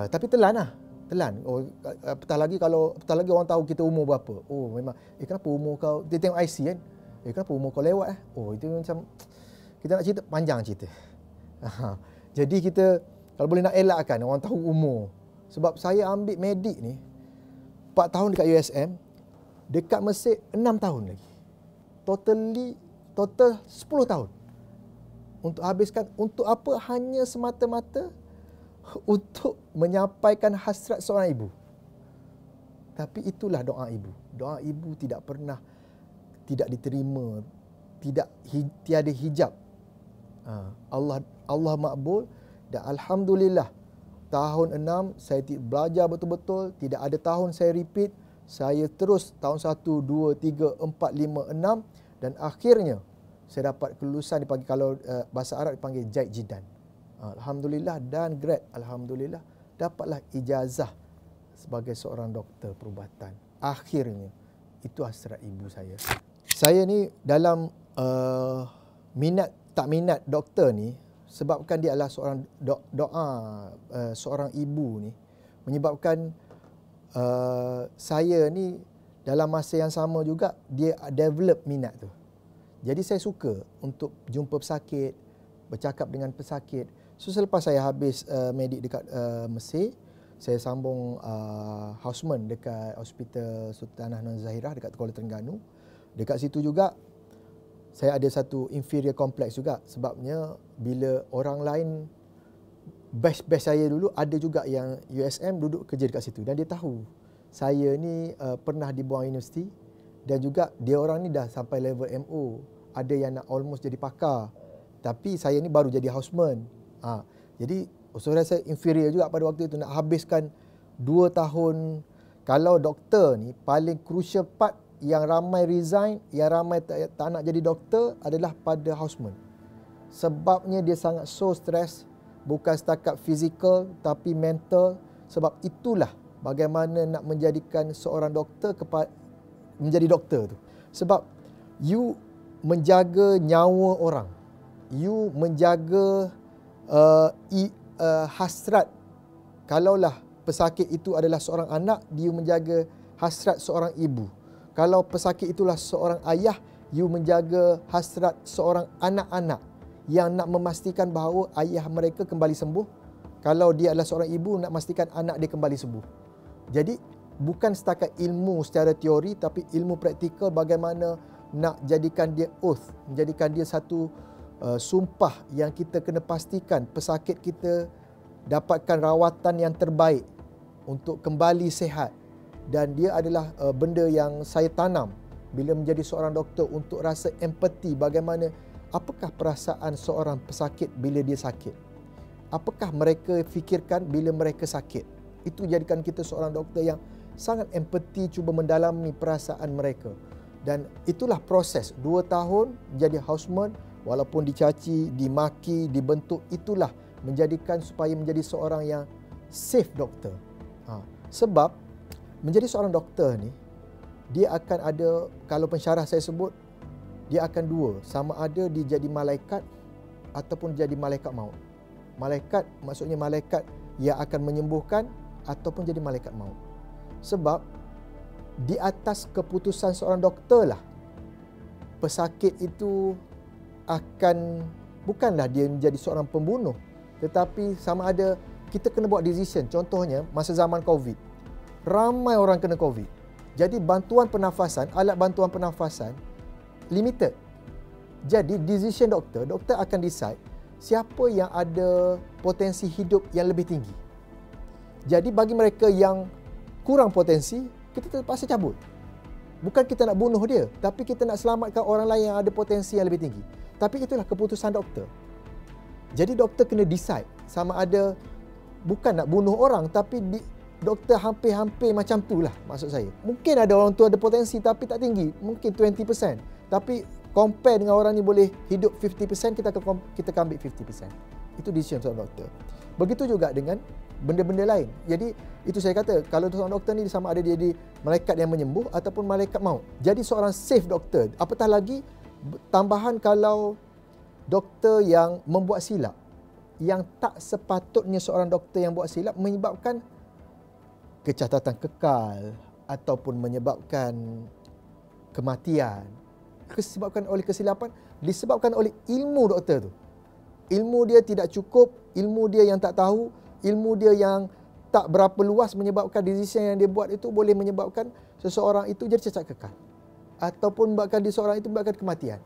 tapi telan lah. Telan. Oh, apatah lagi orang tahu kita umur berapa. Oh, memang kenapa umur kau, dia tengok IC kan. Kenapa umur kau lewat Oh, itu macam kita nak cerita panjang cerita. Jadi kita kalau boleh nak elakkan orang tahu umur. Sebab saya ambil medik ni 4 tahun dekat USM, dekat Mesir 6 tahun lagi. Total 10 tahun. Untuk habiskan untuk apa? Hanya semata-mata untuk menyampaikan hasrat seorang ibu. Tapi itulah doa ibu. Doa ibu tidak pernah tidak diterima, tiada hijab. Allah makbul, dan alhamdulillah tahun 6 saya belajar betul-betul, tidak ada tahun saya repeat. Saya terus tahun 1, 2, 3, 4, 5, 6 dan akhirnya saya dapat kelulusan dipanggil, kalau bahasa Arab dipanggil Jaid Jidan. Alhamdulillah, dan grad alhamdulillah dapatlah ijazah sebagai seorang doktor perubatan. Akhirnya itu hasrat ibu saya. Saya ni dalam minat tak minat doktor ni, sebabkan dia adalah seorang doa seorang ibu ni, menyebabkan saya ni dalam masa yang sama juga dia develop minat tu. Jadi saya suka untuk jumpa pesakit, bercakap dengan pesakit. So selepas saya habis medik dekat Mesir, saya sambung houseman dekat Hospital Sultanah Nur Zahirah dekat Kuala Terengganu. Dekat situ juga saya ada satu inferior complex juga, sebabnya bila orang lain batch saya dulu ada juga yang USM duduk kerja dekat situ dan dia tahu saya ni pernah dibuang universiti dan juga dia orang ni dah sampai level MO. Ada yang nak almost jadi pakar. Tapi saya ni baru jadi houseman. Jadi saudara saya inferior juga pada waktu itu nak habiskan 2 tahun. Kalau doktor ni paling crucial part yang ramai resign, yang ramai tak nak jadi doktor adalah pada houseman. Sebabnya dia sangat so stress, bukan setakat fizikal tapi mental. Sebab itulah bagaimana nak menjadikan seorang doktor menjadi doktor tu. Sebab you menjaga nyawa orang. You menjaga hasrat. Kalaulah pesakit itu adalah seorang anak, you menjaga hasrat seorang ibu. Kalau pesakit itulah seorang ayah, you menjaga hasrat seorang anak-anak yang nak memastikan bahawa ayah mereka kembali sembuh. Kalau dia adalah seorang ibu, nak memastikan anak dia kembali sembuh. Jadi bukan setakat ilmu secara teori, tapi ilmu praktikal bagaimana nak jadikan dia oath, menjadikan dia satu sumpah yang kita kena pastikan pesakit kita dapatkan rawatan yang terbaik untuk kembali sihat. Dan dia adalah benda yang saya tanam bila menjadi seorang doktor, untuk rasa empati bagaimana, apakah perasaan seorang pesakit bila dia sakit. Apakah mereka fikirkan bila mereka sakit. Itu jadikan kita seorang doktor yang sangat empati, cuba mendalami perasaan mereka. Dan itulah proses 2 tahun jadi houseman, walaupun dicaci, dimaki, dibentuk, itulah menjadikan supaya menjadi seorang yang safe doktor. Sebab menjadi seorang doktor ni, dia akan ada, kalau pensyarah saya sebut, dia akan 2. Sama ada dia jadi malaikat ataupun jadi malaikat maut. Malaikat maksudnya malaikat yang akan menyembuhkan ataupun jadi malaikat maut. Sebab di atas keputusan seorang doktor lah pesakit itu akan, bukanlah dia menjadi seorang pembunuh, tetapi sama ada kita kena buat decision. Contohnya masa zaman COVID, ramai orang kena COVID. Jadi bantuan pernafasan, alat bantuan pernafasan limited. Jadi decision doktor akan decide siapa yang ada potensi hidup yang lebih tinggi. Jadi bagi mereka yang kurang potensi, kita terpaksa cabut. Bukan kita nak bunuh dia, tapi kita nak selamatkan orang lain yang ada potensi yang lebih tinggi. Tapi itulah keputusan doktor. Jadi doktor kena decide sama ada bukan nak bunuh orang, tapi doktor hampir-hampir macam tu lah maksud saya. Mungkin ada orang tu ada potensi tapi tak tinggi, mungkin 20%. Tapi compare dengan orang ni boleh hidup 50%, kita akan ambil 50%. Itu decision seorang doktor. Begitu juga dengan benda-benda lain. Jadi itu saya kata, kalau seorang doktor ni sama ada dia jadi malaikat yang menyembuh ataupun malaikat maut. Jadi seorang safe doktor. Apatah lagi tambahan kalau doktor yang membuat silap, yang tak sepatutnya seorang doktor yang buat silap menyebabkan kecacatan kekal ataupun menyebabkan kematian. Disebabkan oleh kesilapan, disebabkan oleh ilmu doktor tu. Ilmu dia tidak cukup, ilmu dia yang tak tahu, ilmu dia yang tak berapa luas, menyebabkan decision yang dia buat itu boleh menyebabkan seseorang itu jadi cacat kekal. Ataupun menyebabkan seseorang itu menyebabkan kematian.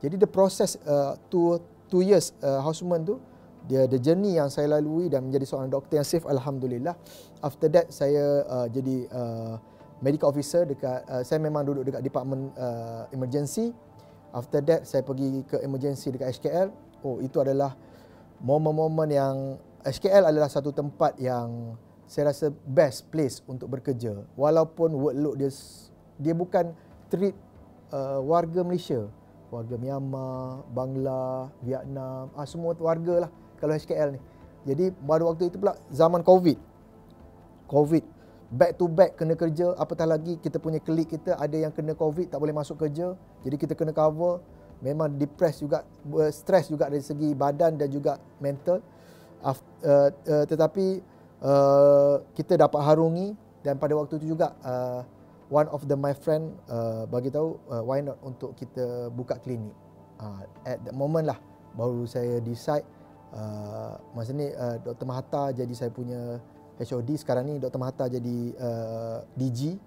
Jadi the process 2 years houseman tu, dia the journey yang saya lalui dan menjadi seorang doktor yang safe, alhamdulillah. After that saya jadi medical officer dekat saya memang duduk dekat department emergency. After that saya pergi ke emergency dekat HKL. Itu adalah momen-momen yang HKL adalah satu tempat yang saya rasa best place untuk bekerja. Walaupun workload dia bukan treat warga Malaysia, warga Myanmar, Bangla, Vietnam, semua warga lah kalau HKL ni. Jadi pada waktu itu pula zaman COVID, back to back kena kerja. Apatah lagi kita punya klik kita ada yang kena COVID, tak boleh masuk kerja. Jadi kita kena cover. Memang depressed juga, stress juga dari segi badan dan juga mental. Tetapi kita dapat harungi. Dan pada waktu itu juga one of my friend bagi tahu why not untuk kita buka klinik. At that moment lah baru saya decide. Masa ni Dr. Mahathir jadi saya punya HOD. Sekarang ni Dr. Mahathir jadi DG.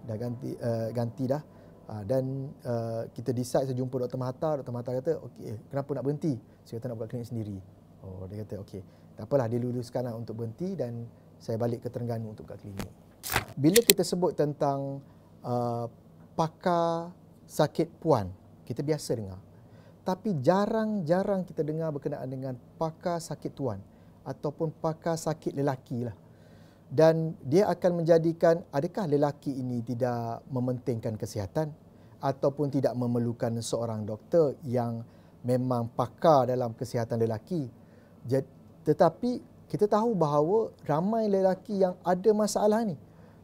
Dah ganti dah. Dan kita decide, saya jumpa Dr. Mahathir. Dr. Mahathir kata, okey, kenapa nak berhenti? Saya kata nak buka klinik sendiri. Oh, dia kata okey. Tak apalah, dia luluskan untuk berhenti dan saya balik ke Terengganu untuk buka klinik. Bila kita sebut tentang pakar sakit puan, kita biasa dengar. Tapi jarang-jarang kita dengar berkenaan dengan pakar sakit tuan ataupun pakar sakit lelaki lah. Dan dia akan menjadikan adakah lelaki ini tidak mementingkan kesihatan ataupun tidak memerlukan seorang doktor yang memang pakar dalam kesihatan lelaki. Tetapi kita tahu bahawa ramai lelaki yang ada masalah ni.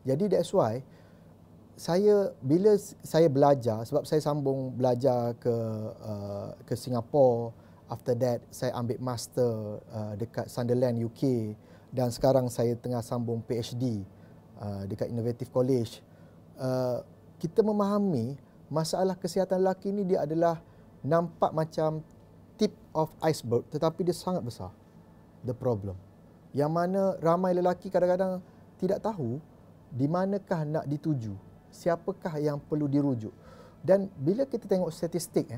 Jadi that's why bila saya belajar, sebab saya sambung belajar ke Singapura, after that saya ambil master dekat Sunderland UK dan sekarang saya tengah sambung PhD dekat Innovative College. Kita memahami masalah kesihatan lelaki ni dia adalah nampak macam tip of iceberg, tetapi dia sangat besar. The problem. Yang mana ramai lelaki kadang-kadang tidak tahu di manakah nak dituju, siapakah yang perlu dirujuk. Dan bila kita tengok statistik,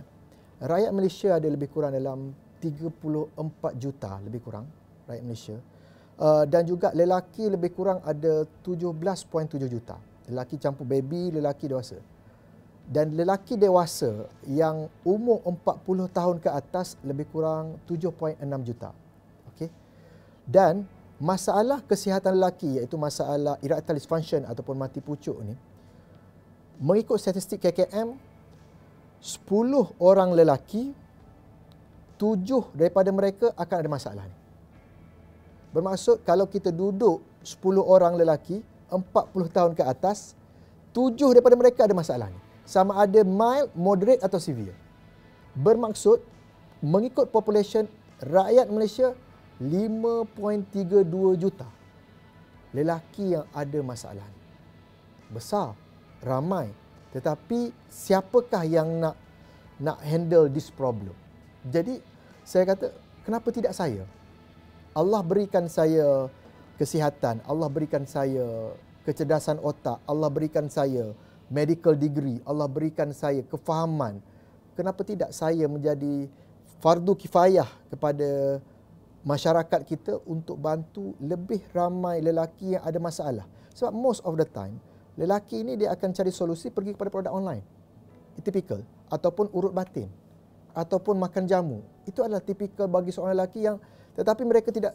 rakyat Malaysia ada lebih kurang dalam 34 juta lebih kurang rakyat Malaysia. Dan juga lelaki lebih kurang ada 17.7 juta. Lelaki campur baby, lelaki dewasa. Dan lelaki dewasa yang umur 40 tahun ke atas lebih kurang 7.6 juta. Okey. Dan masalah kesihatan lelaki iaitu masalah erectile dysfunction ataupun mati pucuk ni, mengikut statistik KKM, 10 orang lelaki, 7 daripada mereka akan ada masalah ni. Bermaksud kalau kita duduk 10 orang lelaki, 40 tahun ke atas, 7 daripada mereka ada masalah ni. Sama ada mild, moderate atau severe. Bermaksud, mengikut population rakyat Malaysia, 5.32 juta lelaki yang ada masalah ni. Besar, ramai. Tetapi siapakah yang nak handle this problem? Jadi, saya kata, kenapa tidak saya? Allah berikan saya kesihatan, Allah berikan saya kecerdasan otak, Allah berikan saya medical degree, Allah berikan saya kefahaman. Kenapa tidak saya menjadi fardu kifayah kepada masyarakat kita untuk bantu lebih ramai lelaki yang ada masalah. Sebab most of the time, lelaki ini dia akan cari solusi pergi kepada produk online. Typical. Ataupun urut batin. Ataupun makan jamu. Itu adalah typical bagi seorang lelaki yang tetapi mereka tidak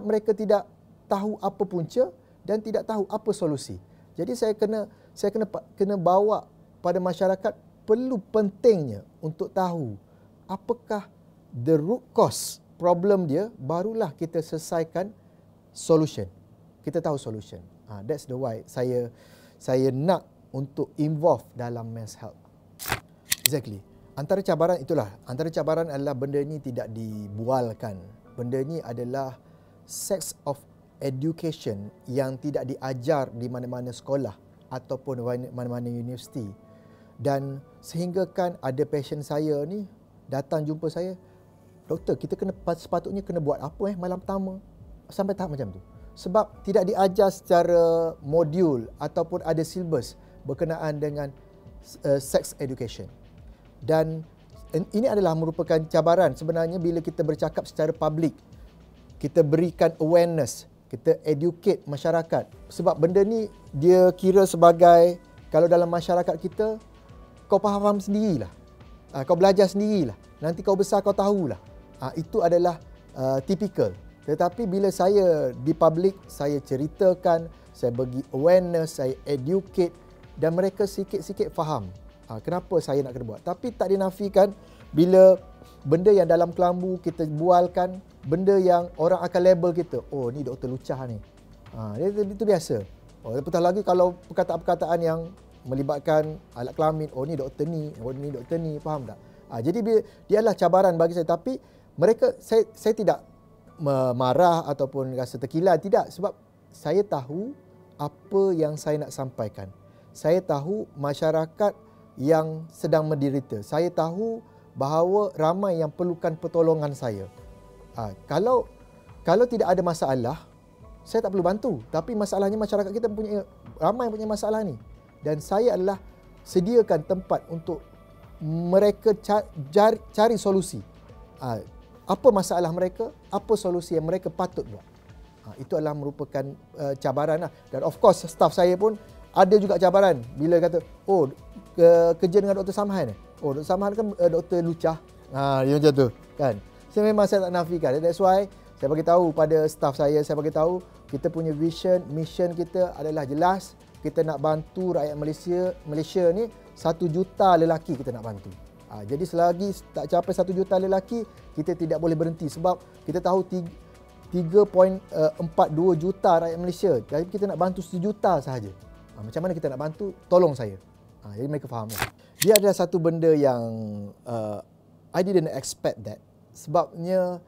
mereka tidak tahu apa punca dan tidak tahu apa solusi. Jadi saya kena bawa pada masyarakat perlu pentingnya untuk tahu apakah the root cause problem dia, barulah kita selesaikan solution. Kita tahu solution. That's the why saya nak untuk involve dalam men's health. Exactly. Antara cabaran itulah. Antara cabaran adalah benda ni tidak dibualkan. Benda ni adalah sex of education yang tidak diajar di mana-mana sekolah ataupun mana-mana universiti. Dan sehinggakan ada pasien saya ni datang jumpa saya, doktor, kita sepatutnya kena buat apa malam pertama, sampai tahap macam tu. Sebab tidak diajar secara modul ataupun ada syllabus berkenaan dengan sex education. Dan ini adalah merupakan cabaran sebenarnya bila kita bercakap secara public. Kita berikan awareness, kita educate masyarakat. Sebab benda ni dia kira sebagai, kalau dalam masyarakat kita, kau faham sendirilah. Kau belajar sendirilah. Nanti kau besar kau tahulah. Itu adalah typical. Tetapi bila saya di public, saya ceritakan, saya bagi awareness, saya educate dan mereka sikit-sikit faham kenapa saya nak kena buat. Tapi tak dinafikan bila benda yang dalam kelambu kita bualkan, benda yang orang akan label kita, oh ni doktor lucah ni. Itu biasa. Apatah lagi kalau perkataan-perkataan yang melibatkan alat kelamin, oh ni doktor ni, oh ni doktor ni, faham tak? Jadi dia adalah cabaran bagi saya. Tapi mereka, saya tidak marah ataupun rasa terkilan, tidak. Sebab saya tahu apa yang saya nak sampaikan. Saya tahu masyarakat yang sedang menderita. Saya tahu bahawa ramai yang perlukan pertolongan saya. Kalau tidak ada masalah, saya tak perlu bantu. Tapi masalahnya masyarakat kita ramai punya masalah ni. Dan saya adalah sediakan tempat untuk mereka cari solusi. apa masalah mereka, apa solusi yang mereka patut buat. Itu adalah merupakan cabaran lah. Dan of course staff saya pun ada juga cabaran bila kata, oh kerja dengan Dr. Samhan. Oh Dr. Samhan kan Dr. Lucah. Dia macam tu kan. So memang saya tak nafikan. That's why saya bagi tahu pada staff saya bagi tahu kita punya vision, mission kita adalah jelas. Kita nak bantu rakyat Malaysia ni 1 juta lelaki kita nak bantu. Jadi selagi tak capai 1 juta lelaki, kita tidak boleh berhenti sebab kita tahu 3.42 juta rakyat Malaysia. Jadi kita nak bantu 1 juta sahaja. Macam mana kita nak bantu? Tolong saya. Jadi mereka faham. Dia adalah satu benda yang I didn't expect that. Sebabnya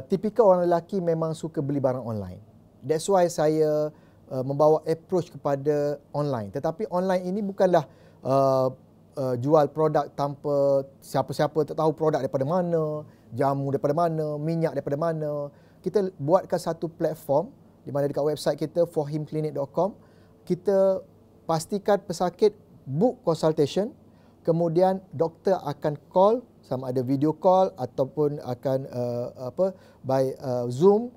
tipikal orang lelaki memang suka beli barang online. That's why saya membawa approach kepada online. Tetapi online ini bukanlah jual produk tanpa siapa-siapa tak tahu produk daripada mana, jamu daripada mana, minyak daripada mana. Kita buatkan satu platform di mana dekat website kita forhimclinic.com, kita pastikan pesakit book consultation, kemudian doktor akan call, sama ada video call ataupun akan by Zoom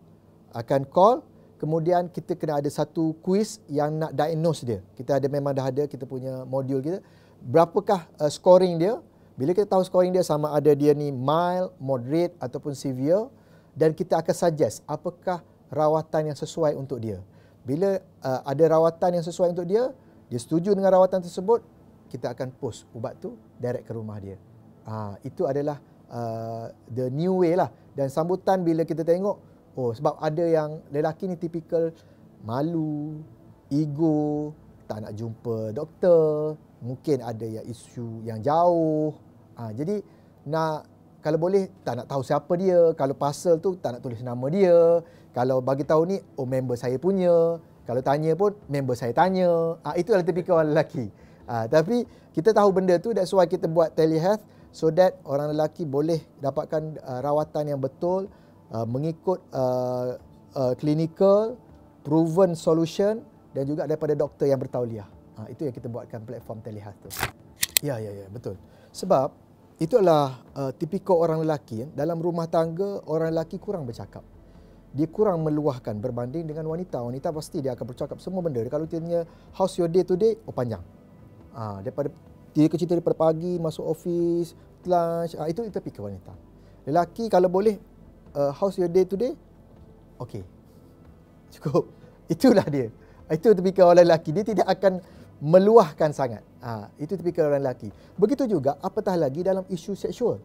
akan call. Kemudian kita kena ada satu quiz yang nak diagnose dia. Kita ada, memang dah ada kita punya modul kita. Berapakah scoring dia? Bila kita tahu scoring dia sama ada dia ni mild, moderate ataupun severe, dan kita akan suggest apakah rawatan yang sesuai untuk dia. Bila ada rawatan yang sesuai untuk dia, dia setuju dengan rawatan tersebut, kita akan post ubat tu direct ke rumah dia. Itu adalah the new way lah. Dan sambutan bila kita tengok, sebab ada yang lelaki ni tipikal malu, ego, tak nak jumpa doktor, mungkin ada yang isu yang jauh. Jadi kalau boleh tak nak tahu siapa dia, kalau parcel tu tak nak tulis nama dia, kalau bagi tahu ni member saya punya, kalau tanya pun member saya tanya. Itu adalah tipikal orang lelaki. Tapi kita tahu benda tu, that's why kita buat telehealth, so that orang lelaki boleh dapatkan rawatan yang betul, mengikut clinical proven solution dan juga daripada doktor yang bertauliah. Itu yang kita buatkan platform telehealth tu. Ya, betul. Sebab itu adalah tipikal orang lelaki. Dalam rumah tangga, orang lelaki kurang bercakap. Dia kurang meluahkan berbanding dengan wanita. Wanita pasti dia akan bercakap semua benda. Kalau tanya how's your day today, panjang. Daripada dia cerita daripada pagi masuk office, lunch, itu tipikal wanita. Lelaki kalau boleh, how's your day today? Okey. Cukup. Itulah dia. Itu tipikal orang lelaki. Dia tidak akan meluahkan sangat. Itu tipikal orang lelaki. Begitu juga apatah lagi dalam isu seksual.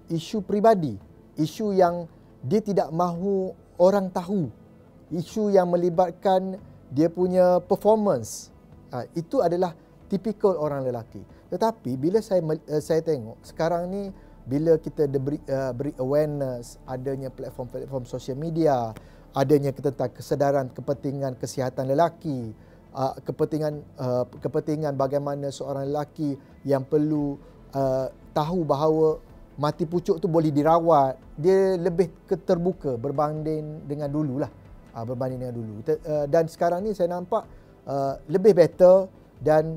Isu peribadi. Isu yang dia tidak mahu orang tahu. Isu yang melibatkan dia punya performance. Itu adalah tipikal orang lelaki. Tetapi bila saya tengok sekarang ni, bila kita beri awareness, adanya platform-platform sosial media, adanya tentang kesedaran kepentingan kesihatan lelaki, kepentingan bagaimana seorang lelaki yang perlu tahu bahawa mati pucuk tu boleh dirawat, dia lebih terbuka berbanding dengan dululah. Dan sekarang ni saya nampak lebih better, dan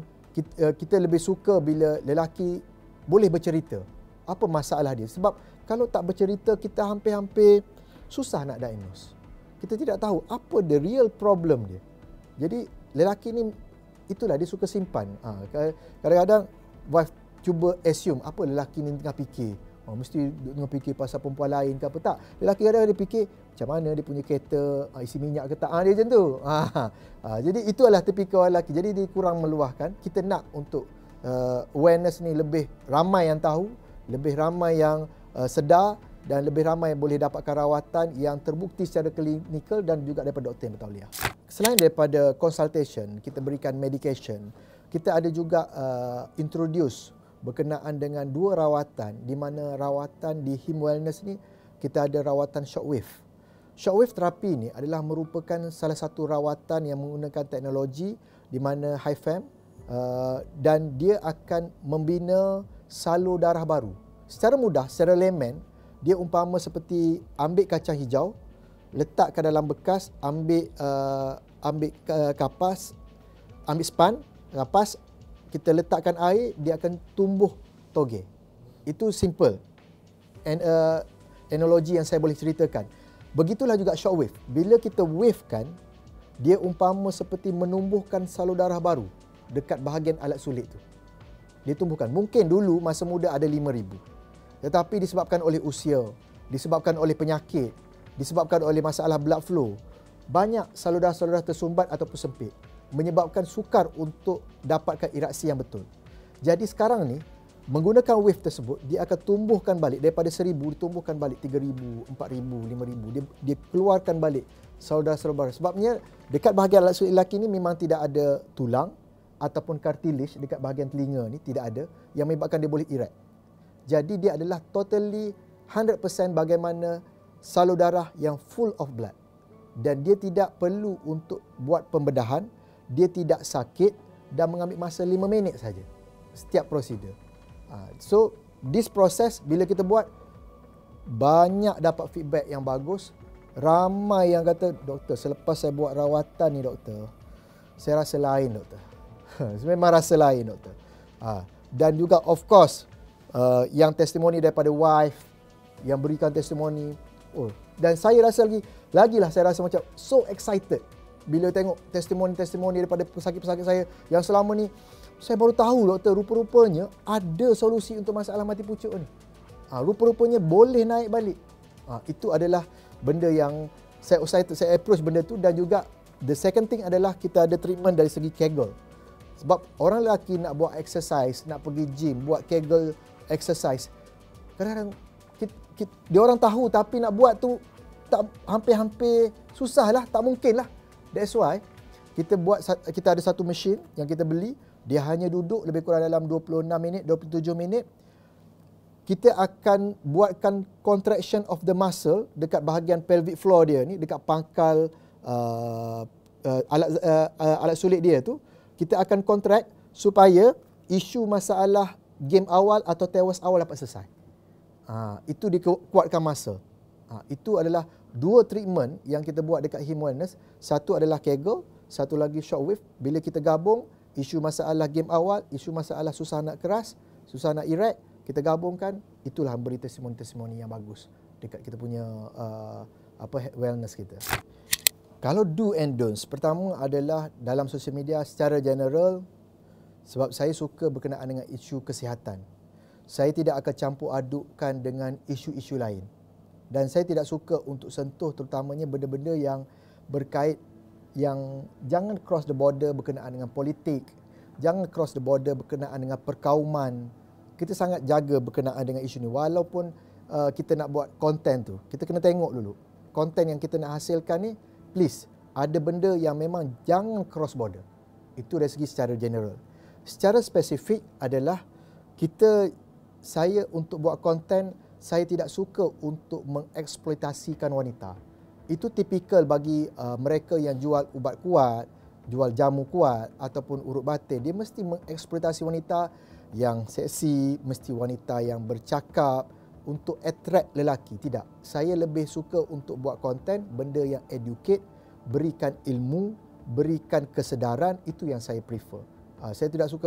kita lebih suka bila lelaki boleh bercerita apa masalah dia. Sebab kalau tak bercerita, kita hampir-hampir susah nak diagnose. Kita tidak tahu apa the real problem dia. Jadi lelaki ni itulah dia suka simpan. Kadang-kadang wife cuba assume apa lelaki ni tengah fikir. Mesti tengah fikir pasal perempuan lain ke apa. Tak. Lelaki kadang-kadang dia fikir macam mana dia punya kereta, isi minyak ke tak. Dia macam tu. Jadi itu adalah tipikal lelaki. Jadi dia kurang meluahkan. Kita nak untuk awareness ni lebih ramai yang tahu, lebih ramai yang sedar, dan lebih ramai yang boleh dapatkan rawatan yang terbukti secara klinikal dan juga daripada doktor yang bertauliah. Selain daripada consultation, kita berikan medication, kita ada juga introduce berkenaan dengan 2 rawatan, di mana rawatan di Him Wellness ni kita ada rawatan shockwave. Shockwave terapi ni adalah merupakan salah satu rawatan yang menggunakan teknologi di mana HIFM, dan dia akan membina salur darah baru. Secara mudah, secara layman, dia umpama seperti ambil kacang hijau, letakkan dalam bekas, ambil kapas, ambil span, kapas, kita letakkan air, dia akan tumbuh toge. Itu simple. And analogi yang saya boleh ceritakan. Begitulah juga shockwave. Bila kita wavekan, dia umpama seperti menumbuhkan salur darah baru dekat bahagian alat sulit tu. Dia tumbuhkan. Mungkin dulu masa muda ada 5,000. Tetapi disebabkan oleh usia, disebabkan oleh penyakit, disebabkan oleh masalah blood flow, banyak salur darah tersumbat ataupun sempit, menyebabkan sukar untuk dapatkan iraksi yang betul. Jadi sekarang ni, menggunakan wave tersebut, dia akan tumbuhkan balik daripada 1,000, ditumbuhkan balik 3,000, 4,000, 5,000. Dia keluarkan balik salur darah. Sebabnya dekat bahagian alat sulit lelaki ni memang tidak ada tulang ataupun cartilage dekat bahagian telinga ni, tidak ada, yang menyebabkan dia boleh erect. Jadi dia adalah totally 100% bagaimana salur darah yang full of blood. Dan dia tidak perlu untuk buat pembedahan, dia tidak sakit dan mengambil masa 5 minit saja setiap prosedur. So this process bila kita buat, banyak dapat feedback yang bagus. Ramai yang kata, doktor, selepas saya buat rawatan ni doktor, saya rasa lain doktor. Memang rasa lain doktor. Dan juga of course yang testimoni daripada wife yang berikan testimoni. Dan saya rasa lagilah saya rasa macam so excited bila tengok testimoni daripada pesakit-pesakit saya yang selama ni saya baru tahu doktor, rupa-rupanya ada solusi untuk masalah mati pucuk ni. Rupa-rupanya boleh naik balik. Itu adalah benda yang saya excited, saya approach benda tu. Dan juga the second thing adalah kita ada treatment dari segi Kegel. Sebab orang lelaki nak buat exercise, nak pergi gym, buat Kegel exercise, kadang-kadang dia orang tahu tapi nak buat tu tak, hampir-hampir susah lah, tak mungkin lah. That's why kita ada satu mesin yang kita beli, dia hanya duduk lebih kurang dalam 26 minit, 27 minit. Kita akan buatkan contraction of the muscle dekat bahagian pelvic floor dia ni, dekat pangkal alat sulit dia tu. Kita akan contract supaya isu masalah game awal atau tewas awal dapat selesai. Itu dikuatkan masa. Itu adalah dua treatment yang kita buat dekat Him Wellness. Satu adalah Kegel, satu lagi shockwave. Bila kita gabung isu masalah game awal, isu masalah susah nak keras, susah nak erect, kita gabungkan, itulah beri testimoni-testimoni yang bagus dekat kita punya wellness kita. Kalau do and don'ts, pertama adalah dalam sosial media secara general, sebab saya suka berkenaan dengan isu kesihatan. Saya tidak akan campur adukkan dengan isu-isu lain. Dan saya tidak suka untuk sentuh terutamanya benda-benda yang berkait, yang jangan cross the border berkenaan dengan politik, jangan cross the border berkenaan dengan perkauman. Kita sangat jaga berkenaan dengan isu ni. Walaupun kita nak buat konten tu, kita kena tengok dulu. Konten yang kita nak hasilkan ni, please, ada benda yang memang jangan cross border. Itu dari segi secara general. Secara spesifik adalah saya untuk buat konten, saya tidak suka untuk mengeksploitasikan wanita. Itu tipikal bagi mereka yang jual ubat kuat, jual jamu kuat ataupun urut batin. Dia mesti mengeksploitasi wanita yang seksi, mesti wanita yang bercakap untuk attract lelaki. Tidak. Saya lebih suka untuk buat konten, benda yang educate, berikan ilmu, berikan kesedaran. Itu yang saya prefer. Saya tidak suka,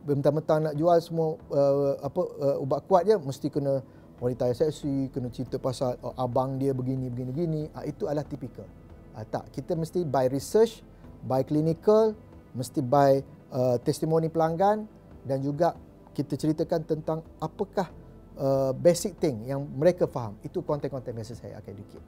mentang-mentang nak jual semua ubat kuat je, mesti kena wanita yang seksi, kena cerita pasal abang dia begini. Itu adalah tipikal. Tak, kita mesti by research, by clinical, mesti by testimoni pelanggan, dan juga kita ceritakan tentang apakah basic thing yang mereka faham. Itu konten-konten biasa saya akan educate.